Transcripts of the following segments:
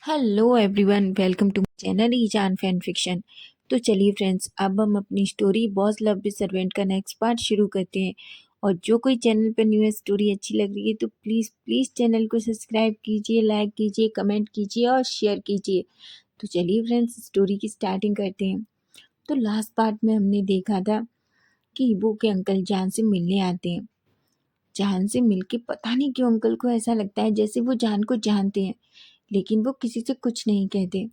Hello everyone, welcome to my channel ईजान fan fiction. तो चलिए फ्रेंड्स, अब हम अपनी story boss love with servant का नेक्स्ट पार्ट शुरू करते हैं। और जो कोई चैनल पर न्यू है, स्टोरी अच्छी लग रही है तो प्लीज़ प्लीज़ चैनल को सब्सक्राइब कीजिए, लाइक कीजिए, कमेंट कीजिए और शेयर कीजिए। तो चलिए फ्रेंड्स, स्टोरी की स्टार्टिंग करते हैं। तो लास्ट पार्ट में हमने देखा था कि इबो के अंकल जान से मिलने आते हैं। जान से मिलके पता नहीं क्यों अंकल को ऐसा लगता है जैसे वो जान को जानते हैं, लेकिन वो किसी से कुछ नहीं कहते।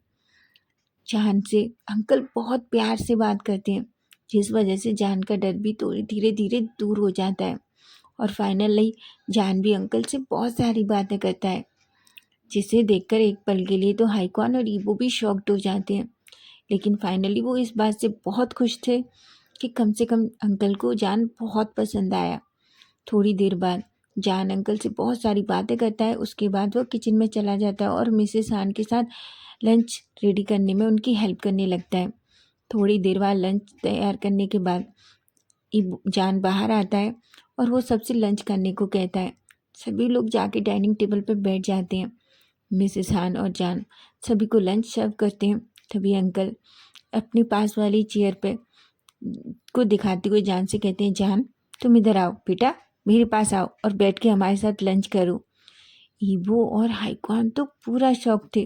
जान से अंकल बहुत प्यार से बात करते हैं, जिस वजह से जान का डर भी थोड़ी धीरे धीरे दूर हो जाता है। और फाइनली जान भी अंकल से बहुत सारी बातें करता है, जिसे देखकर एक पल के लिए तो हाईकॉन और ईबो भी शॉक्ड हो जाते हैं। लेकिन फाइनली वो इस बात से बहुत खुश थे कि कम से कम अंकल को जान बहुत पसंद आया। थोड़ी देर बाद जान अंकल से बहुत सारी बातें करता है। उसके बाद वो किचन में चला जाता है और मिसेस हान के साथ लंच रेडी करने में उनकी हेल्प करने लगता है। थोड़ी देर बाद लंच तैयार करने के बाद जान बाहर आता है और वो सबसे लंच करने को कहता है। सभी लोग जाके डाइनिंग टेबल पर बैठ जाते हैं। मिसेस हान और जान सभी को लंच सर्व करते हैं। तभी अंकल अपने पास वाली चेयर पे को दिखाते हुए जान से कहते हैं, जान तुम इधर आओ बेटा, मेरे पास आओ और बैठ के हमारे साथ लंच करो। ईबो और हाईकॉन तो पूरा शौक थे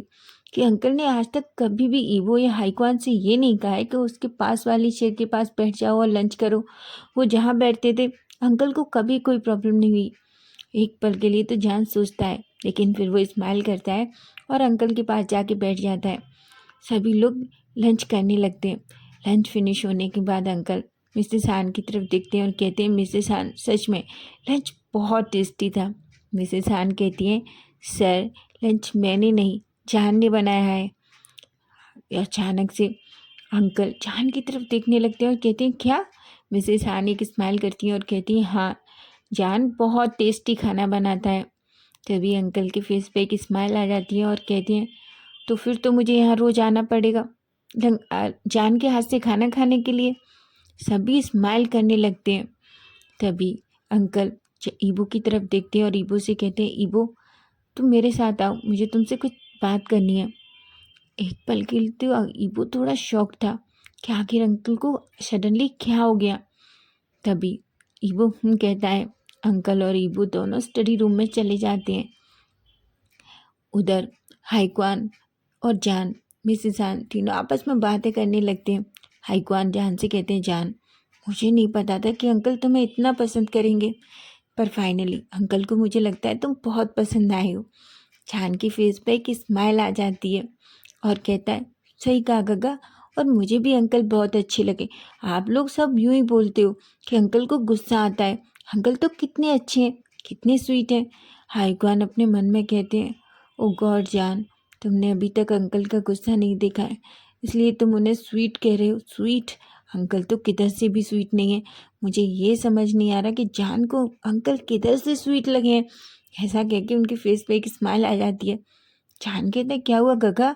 कि अंकल ने आज तक कभी भी ईबो या हाईकॉन से ये नहीं कहा है कि उसके पास वाली चेयर के पास बैठ जाओ और लंच करो। वो जहाँ बैठते थे अंकल को कभी कोई प्रॉब्लम नहीं हुई। एक पल के लिए तो जान सोचता है, लेकिन फिर वो स्माइल करता है और अंकल के पास जाके बैठ जाता है। सभी लोग लंच करने लगते हैं। लंच फिनिश होने के बाद अंकल मिसेस हान की तरफ देखते हैं और कहते हैं, मिसेस हान सच में लंच बहुत टेस्टी था। मिसेस हान कहती हैं, सर लंच मैंने नहीं जान ने बनाया है। अचानक से अंकल जान की तरफ देखने लगते हैं और कहते हैं, क्या? मिसेस हान एक स्माइल करती हैं और कहती हैं, हाँ जान बहुत टेस्टी खाना बनाता है। तभी अंकल के फेस पे एक स्माइल आ जाती है और कहते हैं, तो फिर तो मुझे यहाँ रोज आना पड़ेगा जान के हाथ से खाना खाने के लिए। सभी स्माइल करने लगते हैं। तभी अंकल ईबो की तरफ देखते हैं और ईबो से कहते हैं, ईबो तुम मेरे साथ आओ, मुझे तुमसे कुछ बात करनी है। एक पल के लिए तो ईबो थोड़ा शॉक था कि आखिर अंकल को सडनली क्या हो गया। तभी ईबो कहता है। अंकल और ईबो दोनों स्टडी रूम में चले जाते हैं। उधर हाईक्वान और जान मिसेस हान तीनों आपस में बातें करने लगते हैं। हाईक्वान जान से कहते हैं, जान मुझे नहीं पता था कि अंकल तुम्हें इतना पसंद करेंगे, पर फाइनली अंकल को मुझे लगता है तुम बहुत पसंद आए हो। जान की फेस पे एक स्माइल आ जाती है और कहता है, सही कहा गगा, और मुझे भी अंकल बहुत अच्छे लगे। आप लोग सब यूं ही बोलते हो कि अंकल को गुस्सा आता है, अंकल तो कितने अच्छे हैं, कितने स्वीट हैं। हाईक्वान अपने मन में कहते हैं, ओ गॉड जान, तुमने अभी तक अंकल का गुस्सा नहीं देखा है, इसलिए तुम उन्हें स्वीट कह रहे हो। स्वीट? अंकल तो किधर से भी स्वीट नहीं है। मुझे ये समझ नहीं आ रहा कि जान को अंकल किधर से स्वीट लगे हैं। ऐसा कह के उनके फेस पे एक स्माइल आ जाती है। जान कहते हैं, क्या हुआ गगा?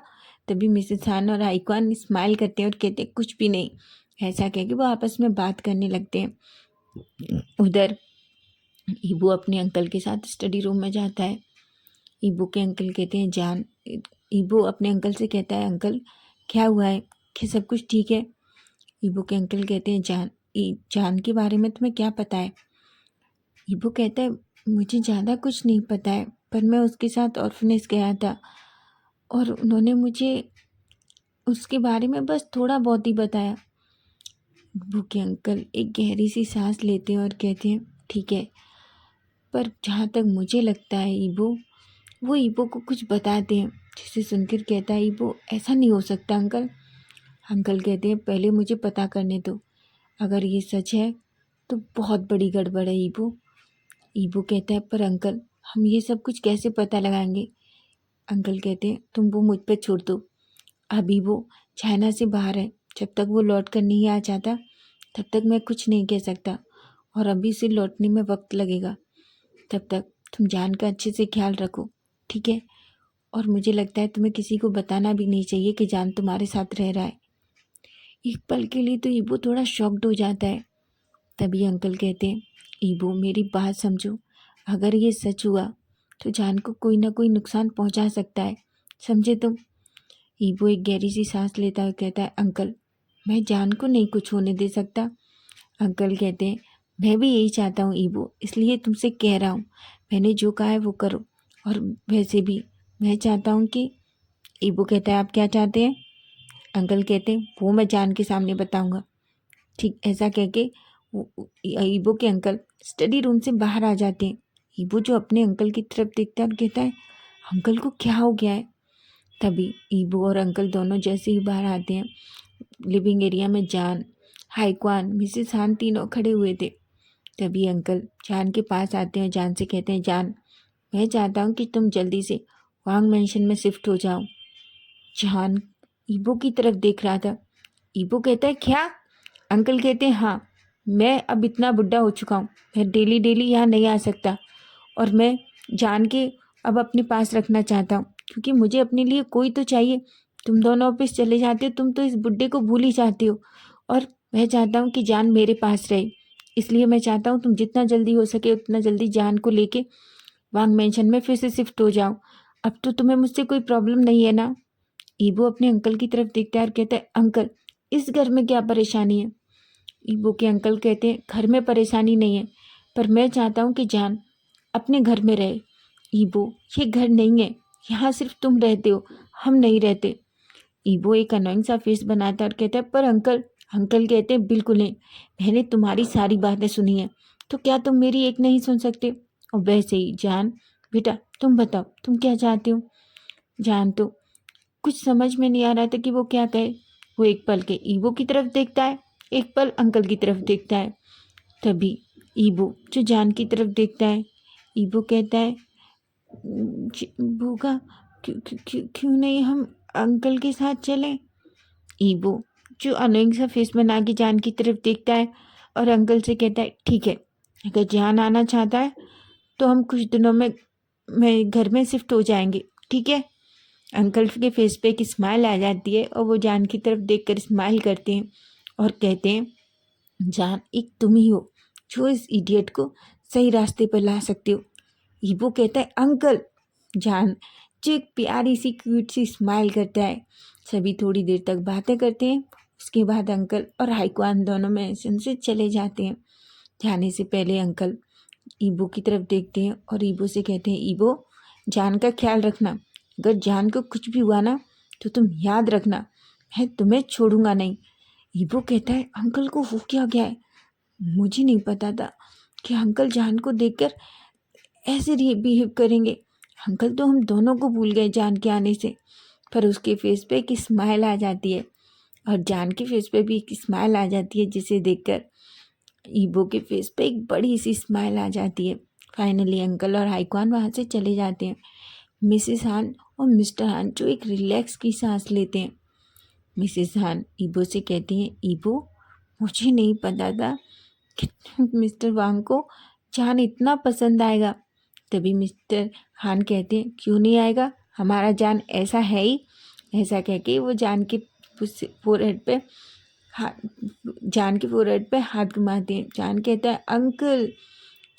तभी मिसेस हान और आइकॉन स्माइल करते हैं और कहते हैं, कुछ भी नहीं। ऐसा कह के वो आपस में बात करने लगते हैं। उधर ईबू अपने अंकल के साथ स्टडी रूम में जाता है। ईबू के अंकल कहते हैं, जान ईबू अपने अंकल से कहता है, अंकल क्या हुआ है, क्या सब कुछ ठीक है? ईबू के अंकल कहते हैं, जान के बारे में तुम्हें क्या पता है? ईबू कहता है, मुझे ज़्यादा कुछ नहीं पता है, पर मैं उसके साथ ऑर्फनेज गया था और उन्होंने मुझे उसके बारे में बस थोड़ा बहुत ही बताया। ईबू के अंकल एक गहरी सी सांस लेते हैं और कहते हैं, ठीक है, पर जहाँ तक मुझे लगता है ईबू, वो ईबो को कुछ बताते हैं। जिसे सुनकर कहता है, ईबो ऐसा नहीं हो सकता अंकल। अंकल कहते हैं, पहले मुझे पता करने दो, अगर ये सच है तो बहुत बड़ी गड़बड़ है ईबो। ईबो कहता है, पर अंकल हम ये सब कुछ कैसे पता लगाएंगे? अंकल कहते हैं, तुम वो मुझ पर छोड़ दो। अभी वो चाइना से बाहर है, जब तक वो लौट कर नहीं आ जाता तब तक मैं कुछ नहीं कह सकता, और अभी से लौटने में वक्त लगेगा। तब तक तुम जान का अच्छे से ख्याल रखो, ठीक है? और मुझे लगता है तुम्हें किसी को बताना भी नहीं चाहिए कि जान तुम्हारे साथ रह रहा है। एक पल के लिए तो ईबो थोड़ा शॉक्ड हो जाता है। तभी अंकल कहते हैं, ईबो मेरी बात समझो, अगर ये सच हुआ तो जान को कोई ना कोई नुकसान पहुंचा सकता है। समझे तुम? ईबो एक गहरी सी सांस लेता है और कहता है, अंकल मैं जान को नहीं कुछ होने दे सकता। अंकल कहते हैं, मैं भी यही चाहता हूँ ईबो, इसलिए तुमसे कह रहा हूँ, मैंने जो कहा है वो करो। और वैसे भी मैं चाहता हूँ कि ईबो कहता है, आप क्या चाहते हैं? अंकल कहते हैं, वो मैं जान के सामने बताऊंगा। ठीक ऐसा कह के ईबो के अंकल स्टडी रूम से बाहर आ जाते हैं। ईबो जो अपने अंकल की तरफ देखता है और कहता है, अंकल को क्या हो गया है? तभी ईबो और अंकल दोनों जैसे ही बाहर आते हैं, लिविंग एरिया में जान, हाईक्वान, मिसेस हान तीनों खड़े हुए थे। तभी अंकल जान के पास आते हैं, जान से कहते हैं, जान मैं चाहता हूँ कि तुम जल्दी से वांग मेंशन में शिफ्ट हो जाओ। जान ईबो की तरफ देख रहा था। ईबो कहता है, क्या? अंकल कहते हैं, हाँ, मैं अब इतना बुढ़ा हो चुका हूँ, मैं डेली डेली यहाँ नहीं आ सकता, और मैं जान के अब अपने पास रखना चाहता हूँ, क्योंकि मुझे अपने लिए कोई तो चाहिए। तुम दोनों ऑफिस चले जाते हो, तुम तो इस बुढ़े को भूल ही जाते हो, और मैं चाहता हूँ कि जान मेरे पास रहे। इसलिए मैं चाहता हूँ तुम जितना जल्दी हो सके उतना जल्दी जान को लेके वांग मेंशन में फिर से शिफ्ट हो जाओ। अब तो तुम्हें मुझसे कोई प्रॉब्लम नहीं है ना? ईबो अपने अंकल की तरफ देखता है और कहता है, अंकल इस घर में क्या परेशानी है? ईबो के अंकल कहते हैं, घर में परेशानी नहीं है, पर मैं चाहता हूँ कि जान अपने घर में रहे। ईबो, ये घर नहीं है, यहाँ सिर्फ तुम रहते हो, हम नहीं रहते। ईबो एक अनोइंग सा फेस बनाता है और कहता है, पर अंकल। अंकल कहते हैं, बिल्कुल नहीं, मैंने तुम्हारी सारी बातें सुनी हैं, तो क्या तुम मेरी एक नहीं सुन सकते? और वैसे ही जान, बेटा तुम बताओ तुम क्या चाहते हो? जान तो कुछ समझ में नहीं आ रहा था कि वो क्या कहे। वो एक पल के ईबो की तरफ देखता है, एक पल अंकल की तरफ देखता है। तभी ईबो जो जान की तरफ देखता है, ईबो कहता है, भूखा, क्यों क्यों क्यों क्यों नहीं हम अंकल के साथ चलें? ईबो जो अनोइंग सा फेस बना के जान की तरफ देखता है और अंकल से कहता है, ठीक है, अगर जान आना चाहता है तो हम कुछ दिनों में मैं घर में शिफ्ट हो जाएंगे, ठीक है? अंकल के फेस पे एक स्माइल आ जाती है और वो जान की तरफ देखकर स्माइल करते हैं और कहते हैं, जान एक तुम ही हो जो इस इडियट को सही रास्ते पर ला सकते हो। ईबो कहता है, अंकल। जान जो एक प्यारी सी क्यूट सी स्माइल करता है। सभी थोड़ी देर तक बातें करते हैं। उसके बाद अंकल और हाईक्वान दोनों मैंशन से चले जाते हैं। जाने से पहले अंकल ईबो की तरफ देखते हैं और ईबो से कहते हैं, ईबो जान का ख्याल रखना, अगर जान को कुछ भी हुआ ना तो तुम याद रखना, मैं तुम्हें छोड़ूंगा नहीं। ईबो कहता है, अंकल को हो क्या गया है? मुझे नहीं पता था कि अंकल जान को देखकर ऐसे बिहेव करेंगे। अंकल तो हम दोनों को भूल गए जान के आने से। पर उसके फेस पे एक स्माइल आ जाती है और जान के फेस पे भी एक स्माइल आ जाती है, जिसे देखकर ईबो के फेस पे एक बड़ी सी स्माइल आ जाती है। फाइनली अंकल और हाईक्वान वहाँ से चले जाते हैं। मिसेस हान और मिस्टर हान जो एक रिलैक्स की सांस लेते हैं। मिसेस हान ईबो से कहती हैं, ईबो मुझे नहीं पता था कि मिस्टर वांग को जान इतना पसंद आएगा। तभी मिस्टर हान कहते हैं, क्यों नहीं आएगा, हमारा जान ऐसा है ही। ऐसा कह के वो जान के फोरहेड पे हाथ जान के फोरहेड पे हाथ घुमाते हैं। जान कहता है, अंकल।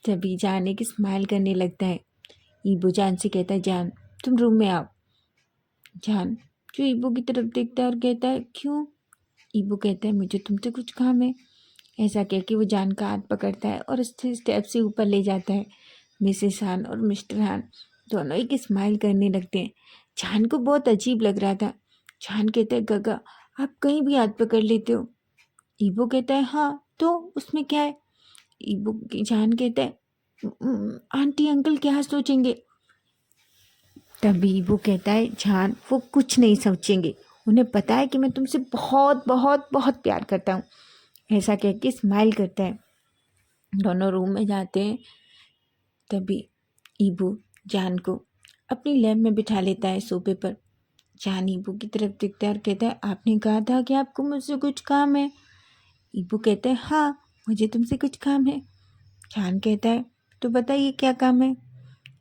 तभी जान एक स्माइल करने लगता है। ईबो जान से कहता है, जान तुम रूम में आओ। जान जो ईबो की तरफ देखता है और कहता है, क्यों? ईबो कहता है, मुझे तुमसे कुछ काम है। ऐसा कह के वो जान का हाथ पकड़ता है और स्टेप से ऊपर ले जाता है। मिसेस हान और मिस्टर हान दोनों एक स्माइल करने लगते हैं। जान को बहुत अजीब लग रहा था। जान कहता है, गगा आप कहीं भी हाथ पकड़ लेते हो। ईबो कहता है, हाँ तो उसमें क्या है? जान कहता है, आंटी अंकल क्या सोचेंगे?" तभी वो कहता है, जान वो कुछ नहीं सोचेंगे, उन्हें पता है कि मैं तुमसे बहुत बहुत बहुत प्यार करता हूँ। ऐसा कह के स्माइल करता है। दोनों रूम में जाते हैं। तभी ईबू जान को अपनी लैब में बिठा लेता है सोफे पर। जान ईबू की तरफ देखता है और कहता है, आपने कहा था कि आपको मुझसे कुछ काम है। ईबू कहता है, हाँ मुझे तुमसे कुछ काम है। जान कहता है, तो बताइए क्या काम है।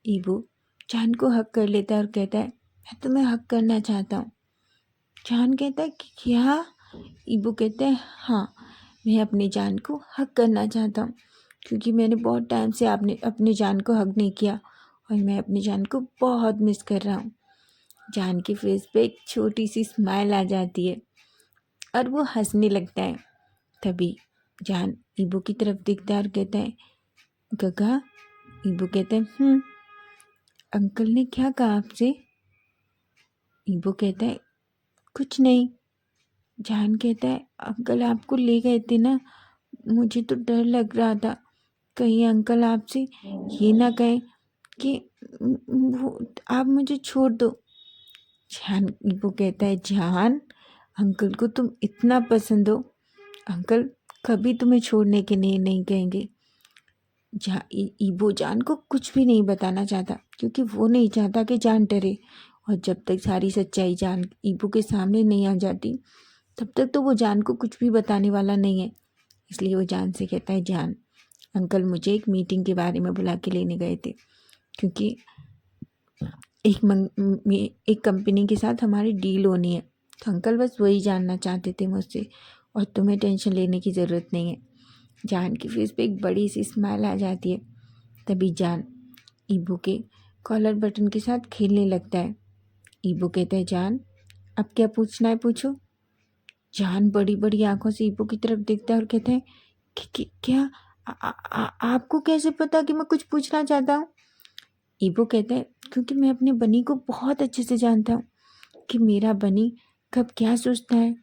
ईबू जान को हक कर लेता है और कहता है, मैं तुम्हें हक करना चाहता हूँ। जान कहता है कि क्या? ईबू कहते हैं, हाँ मैं अपनी जान को हक करना चाहता हूँ, क्योंकि मैंने बहुत टाइम से आपने अपनी जान को हक नहीं किया और मैं अपनी जान को बहुत मिस कर रहा हूँ। जान के फेस पे एक छोटी सी स्माइल आ जाती है और वो हंसने लगता है। तभी जान ईबो की तरफ देखता है और कहता है, गगा। ईबो कहता है, अंकल ने क्या कहा आपसे? ईबो कहता है, कुछ नहीं। जान कहता है, अंकल आपको ले गए थे ना, मुझे तो डर लग रहा था कहीं अंकल आपसे ये ना कहें कि आप मुझे छोड़ दो। जान ईबो कहता है, जान अंकल को तुम इतना पसंद हो, अंकल कभी तुम्हें छोड़ने के लिए नहीं कहेंगे। ईबो जान को कुछ भी नहीं बताना चाहता क्योंकि वो नहीं चाहता कि जान डरे, और जब तक सारी सच्चाई जान ईबो के सामने नहीं आ जाती तब तक तो वो जान को कुछ भी बताने वाला नहीं है। इसलिए वो जान से कहता है, जान अंकल मुझे एक मीटिंग के बारे में बुला के लेने गए थे क्योंकि एक कंपनी के साथ हमारी डील होनी है, तो अंकल बस वही जानना चाहते थे मुझसे, और तुम्हें टेंशन लेने की ज़रूरत नहीं है। जान की फेस पे एक बड़ी सी स्माइल आ जाती है। तभी जान ईबो के कॉलर बटन के साथ खेलने लगता है। ईबो कहता है, जान अब क्या पूछना है पूछो। जान बड़ी बड़ी आंखों से ईबो की तरफ देखता है और कहता है, क्या आपको कैसे पता कि मैं कुछ पूछना चाहता हूँ? ईबो कहता है, क्योंकि मैं अपने बनी को बहुत अच्छे से जानता हूँ कि मेरा बनी कब क्या सोचता है।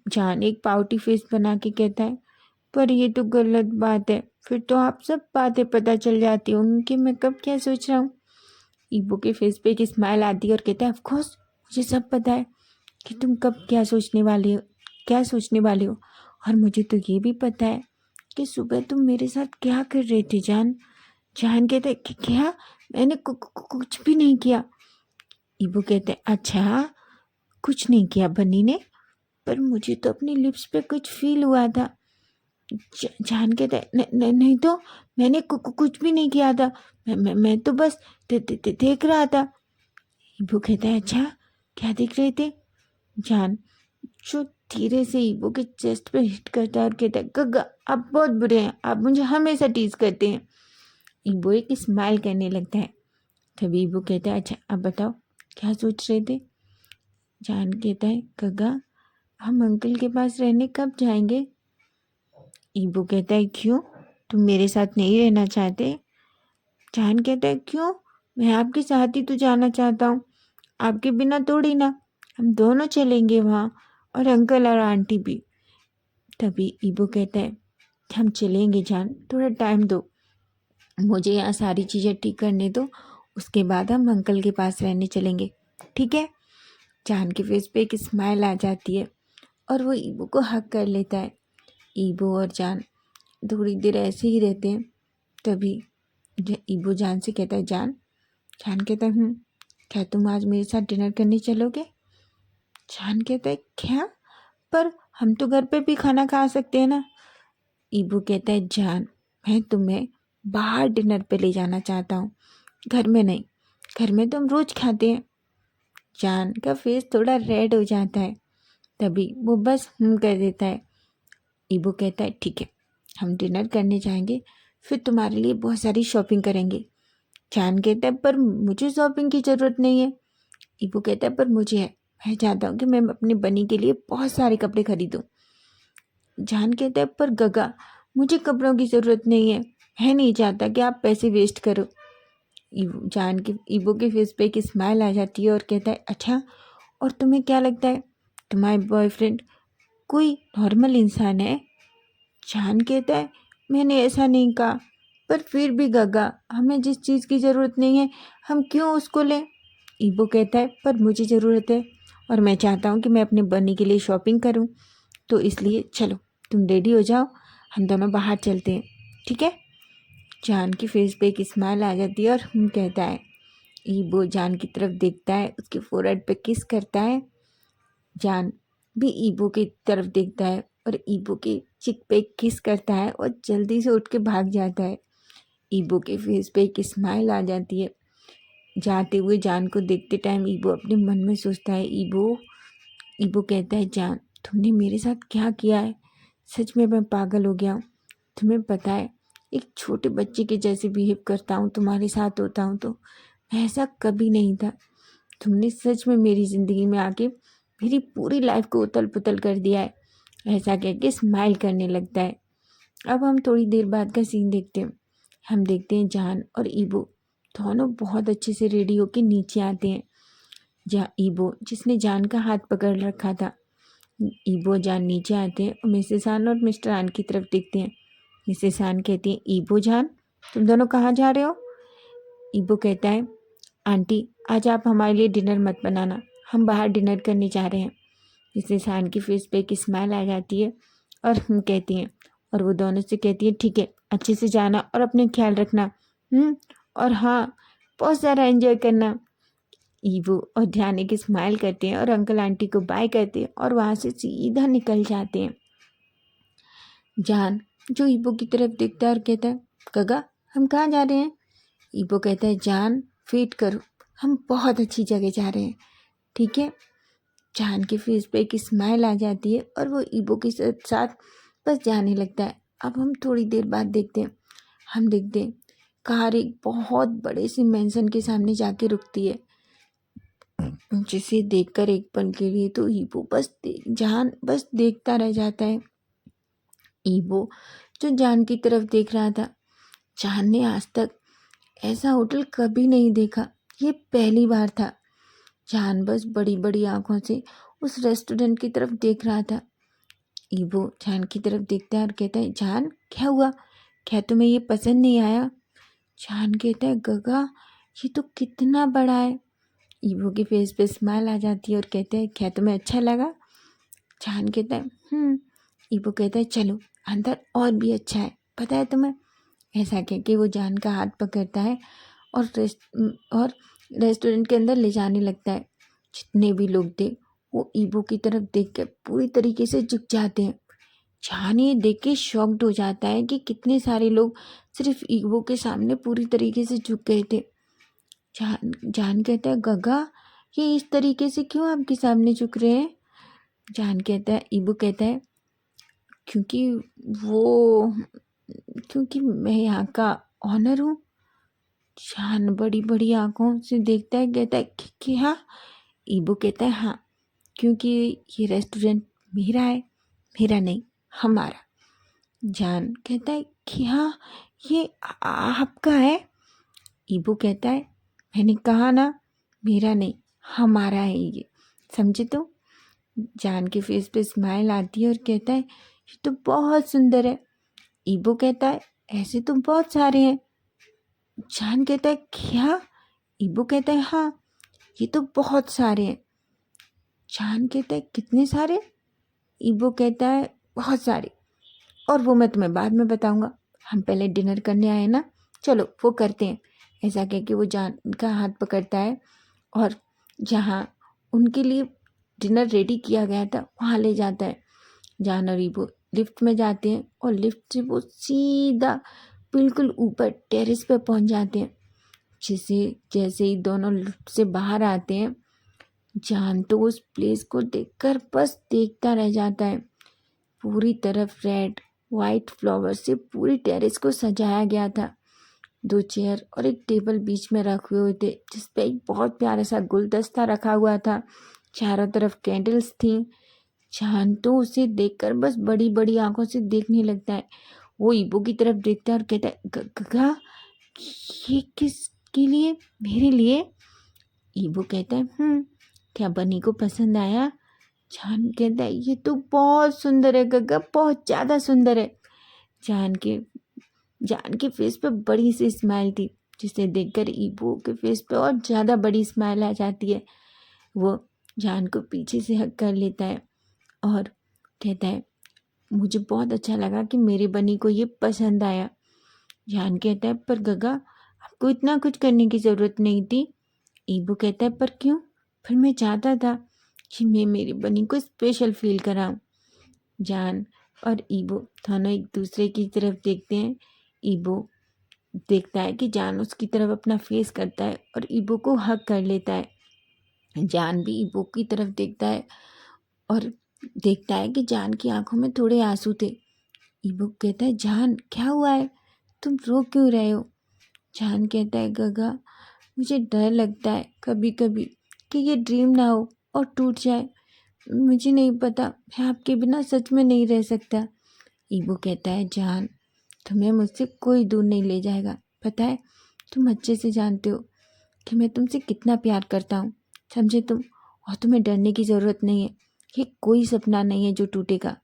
जान एक पाउटी फेस बना के कहता है, पर ये तो गलत बात है, फिर तो आप सब बातें पता चल जाती होंगी कि मैं कब क्या सोच रहा हूँ। ईबो के फेस पे एक स्माइल आती है और कहता है, ऑफ कोर्स मुझे सब पता है कि तुम कब क्या सोचने वाले हो, और मुझे तो ये भी पता है कि सुबह तुम मेरे साथ क्या कर रहे थे। जान कहते कि क्या? मैंने कुछ भी नहीं किया। ईबो कहते, अच्छा कुछ नहीं किया बनी ने, पर मुझे तो अपनी लिप्स पे कुछ फील हुआ था। जान कहते, नहीं तो मैंने कुछ भी नहीं किया था, मैं तो बस देख रहा था। ईबो कहता है, अच्छा क्या देख रहे थे? जान जो धीरे से ईबो के चेस्ट पे हिट करता है और कहता है, गग्गा आप बहुत बुरे हैं, आप मुझे हमेशा टीज करते हैं। ईबो एक स्माइल करने लगता है। तभी ईबो कहता है, अच्छा अब बताओ क्या सोच रहे थे? जान कहता है, गग्गा हम अंकल के पास रहने कब जाएंगे? ईबो कहता है, क्यों तुम मेरे साथ नहीं रहना चाहते? जान कहता है, क्यों, मैं आपके साथ ही तो जाना चाहता हूँ, आपके बिना थोड़ी ना, हम दोनों चलेंगे वहाँ, और अंकल और आंटी भी। तभी ईबो कहता है, हम चलेंगे जान, थोड़ा टाइम दो, मुझे यहाँ सारी चीज़ें ठीक करने दो, उसके बाद हम अंकल के पास रहने चलेंगे, ठीक है? जान के फेस पे एक स्माइल आ जाती है और वो ईबो को हक कर लेता है। ईबो और जान थोड़ी देर ऐसे ही रहते हैं। तभी ईबो जान से कहता है, जान कहता है, क्या तुम आज मेरे साथ डिनर करने चलोगे? जान कहता है, क्या? पर हम तो घर पे भी खाना खा सकते हैं ना। ईबो कहता है, जान मैं तुम्हें बाहर डिनर पे ले जाना चाहता हूँ, घर में नहीं, घर में तो हम रोज खाते हैं। जान का फेस थोड़ा रेड हो जाता है। तभी वो बस कर देता है। ईबो कहता है, ठीक है हम डिनर करने जाएंगे, फिर तुम्हारे लिए बहुत सारी शॉपिंग करेंगे। जान कहता है, पर मुझे शॉपिंग की ज़रूरत नहीं है। ईबो कहता है, पर मुझे है, मैं चाहता हूँ कि मैं अपनी बनी के लिए बहुत सारे कपड़े खरीदूँ। जान कहता है, पर गगा मुझे कपड़ों की ज़रूरत नहीं है, मैं नहीं चाहता कि आप पैसे वेस्ट करो। ईबो के फेस पे एक स्माइल आ जाती है और कहता है, अच्छा और तुम्हें क्या लगता है तुम्हारा बॉयफ्रेंड कोई नॉर्मल इंसान है? जान कहता है, मैंने ऐसा नहीं कहा, पर फिर भी गगा हमें जिस चीज़ की ज़रूरत नहीं है हम क्यों उसको लें? ईबो कहता है, पर मुझे ज़रूरत है और मैं चाहता हूँ कि मैं अपने बनी के लिए शॉपिंग करूँ, तो इसलिए चलो तुम रेडी हो जाओ, हम दोनों बाहर चलते हैं, ठीक है? जान की फेस पे एक स्माइल आ जाती है और कहता है। ईबो जान की तरफ देखता है, उसके फोरहेड पे किस करता है। जान भी ईबो की तरफ देखता है और ईबो के चिक पे किस करता है और जल्दी से उठ के भाग जाता है। ईबो के फेस पे एक स्माइल आ जाती है। जाते हुए जान को देखते टाइम ईबो अपने मन में सोचता है, ईबो कहता है, जान तुमने मेरे साथ क्या किया है? सच में मैं पागल हो गया हूँ। तुम्हें पता है एक छोटे बच्चे के जैसे बिहेव करता हूँ, तुम्हारे साथ होता हूँ तो मैं ऐसा कभी नहीं था। तुमने सच में मेरी ज़िंदगी में आके मेरी पूरी लाइफ को उथल-पुथल कर दिया है। ऐसा कह के स्माइल करने लगता है। अब हम थोड़ी देर बाद का सीन देखते हैं। हम देखते हैं जान और ईबो दोनों बहुत अच्छे से रेडी होके नीचे आते हैं। जहाँ ईबो जिसने जान का हाथ पकड़ रखा था, ईबो जान नीचे आते हैं और मिसेस आन और मिस्टर आन की तरफ देखते हैं। मिसेस आन कहती है, ईबो जान तुम दोनों कहाँ जा रहे हो? ईबो कहता है, आंटी आज आप हमारे लिए डिनर मत बनाना, हम बाहर डिनर करने जा रहे हैं। मिसेस आन की फेस पे एक स्माइल आ जाती है और हम कहती हैं, और वो दोनों से कहती है, ठीक है अच्छे से जाना और अपने ख्याल रखना। और हाँ, बहुत सारा एंजॉय करना। ईवो और ध्यान एक स्माइल करते हैं और अंकल आंटी को बाय कहते हैं और वहाँ से सीधा निकल जाते हैं। जान जो ईबो की तरफ देखता है और कहता है, गगा हम कहाँ जा रहे हैं? ईबो कहता है, जान वेट करो, हम बहुत अच्छी जगह जा रहे हैं, ठीक है। जान के फेस पे एक स्माइल आ जाती है और वो ईबो के साथ बस जाने लगता है। अब हम थोड़ी देर बाद देखते हैं, हम देखते हैं कार एक बहुत बड़े से मेंशन के सामने जाके रुकती है, जिसे देखकर एक पल के लिए तो ईबो जान बस देखता रह जाता है। ईबो जो जान की तरफ देख रहा था, जान ने आज तक ऐसा होटल कभी नहीं देखा, ये पहली बार था। जान बस बड़ी बड़ी आंखों से उस रेस्टोरेंट की तरफ देख रहा था। ईबो जान की तरफ देखता है और कहता है, जान क्या हुआ, क्या तुम्हें ये पसंद नहीं आया? जान कहता है, गगा ये तो कितना बड़ा है। ईबो के फेस पे स्माइल आ जाती है और कहता है, क्या तुम्हें अच्छा लगा? जान कहता है। ईबो कहता है, चलो अंदर और भी अच्छा है, पता है तुम्हें? ऐसा कह के वो जान का हाथ पकड़ता है और रेस्टोरेंट के अंदर ले जाने लगता है। जितने भी लोग थे वो ईबो की तरफ देख के पूरी तरीके से झुक जाते हैं। जान ये देख के शॉक्ड हो जाता है कि कितने सारे लोग सिर्फ ईबो के सामने पूरी तरीके से झुक गए थे। जान कहता है, गगा ये इस तरीके से क्यों आपके सामने झुक रहे हैं? जान कहता है, ईबो कहता है, क्योंकि वो क्योंकि मैं यहाँ का ऑनर हूँ। जान बड़ी बड़ी आंखों से देखता है, कहता है कि हाँ? ईबो कहता है, हाँ क्योंकि ये रेस्टोरेंट मेरा है, मेरा नहीं हमारा। जान कहता है कि हाँ ये आपका है। ईबो कहता है, मैंने कहा ना मेरा नहीं हमारा है ये, समझे? तो जान के फेस पे स्माइल आती है और कहता है, ये तो बहुत सुंदर है। ईबो कहता है, ऐसे तो बहुत सारे हैं। जान कहता है, क्या? ईबो कहता है, हाँ ये तो बहुत सारे हैं। जान कहता है, कितने सारे? ईबो कहता है, बहुत सारे, और वो मैं तुम्हें बाद में बताऊंगा, हम पहले डिनर करने आए ना, चलो वो करते हैं। ऐसा कह के वो जान का हाथ पकड़ता है और जहाँ उनके लिए डिनर रेडी किया गया था वहाँ ले जाता है। जान और ईबो लिफ्ट में जाते हैं और लिफ्ट से वो सीधा बिल्कुल ऊपर टेरेस पे पहुँच जाते हैं। जैसे ही दोनों लिफ्ट से बाहर आते हैं, जान तो उस प्लेस को देखकर बस देखता रह जाता है। पूरी तरफ रेड वाइट फ्लावर से पूरी टेरेस को सजाया गया था। 2 चेयर और एक टेबल बीच में रखे हुए थे, जिस पे एक बहुत प्यारा सा गुलदस्ता रखा हुआ था। चारों तरफ कैंडल्स थी। जान तो उसे देखकर बस बड़ी बड़ी आंखों से देखने लगता है। वो ईबो की तरफ देखता है और कहता है, गगा ये किसके लिए? मेरे लिए? ईबो कहता है, क्या बनी को पसंद आया? जान कहता है, ये तो बहुत सुंदर है गगा, बहुत ज़्यादा सुंदर है। जान के जान के फेस पे बड़ी सी स्माइल थी, जिसे देखकर ईबो के फेस पे और ज़्यादा बड़ी स्माइल आ जाती है। वो जान को पीछे से हक कर लेता है और कहता है, मुझे बहुत अच्छा लगा कि मेरी बनी को ये पसंद आया। जान कहता है, पर गगा आपको इतना कुछ करने की ज़रूरत नहीं थी। ईबो कहता है, पर क्यों? फिर मैं चाहता था कि मैं मेरी बनी को स्पेशल फील कराऊं। जान और ईबो दोनों एक दूसरे की तरफ देखते हैं। ईबो देखता है कि जान उसकी तरफ अपना फेस करता है और ईबो को हग कर लेता है। जान भी ईबो की तरफ देखता है और देखता है कि जान की आंखों में थोड़े आंसू थे। ईबो कहता है, जान क्या हुआ है, तुम रो क्यों रहे हो? जान कहता है, गगा मुझे डर लगता है कभी कभी कि ये ड्रीम ना हो और टूट जाए। मुझे नहीं पता, मैं आपके बिना सच में नहीं रह सकता। ईबो कहता है, जान, तुम्हें मुझसे कोई दूर नहीं ले जाएगा। पता है, तुम अच्छे से जानते हो कि मैं तुमसे कितना प्यार करता हूँ, समझे तुम। और तुम्हें डरने की ज़रूरत नहीं है, ये कोई सपना नहीं है जो टूटेगा।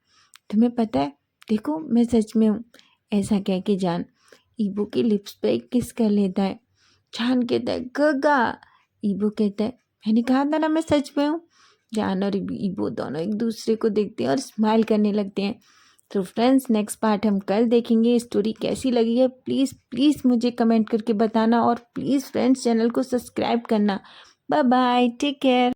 तुम्हें पता है, देखो मैं सच में हूँ। ऐसा कह के जान ईबो के लिप्स पे एक किस कर लेता है। जान कहता है, गगा। ईबो कहता है, मैंने कहा था ना मैं सच में हूँ। जान और ईबो दोनों एक दूसरे को देखते हैं और स्माइल करने लगते हैं। तो फ्रेंड्स, नेक्स्ट पार्ट हम कल देखेंगे। स्टोरी कैसी लगी है प्लीज़ प्लीज़ मुझे कमेंट करके बताना, और प्लीज़ फ्रेंड्स चैनल को सब्सक्राइब करना। Bye bye, take care.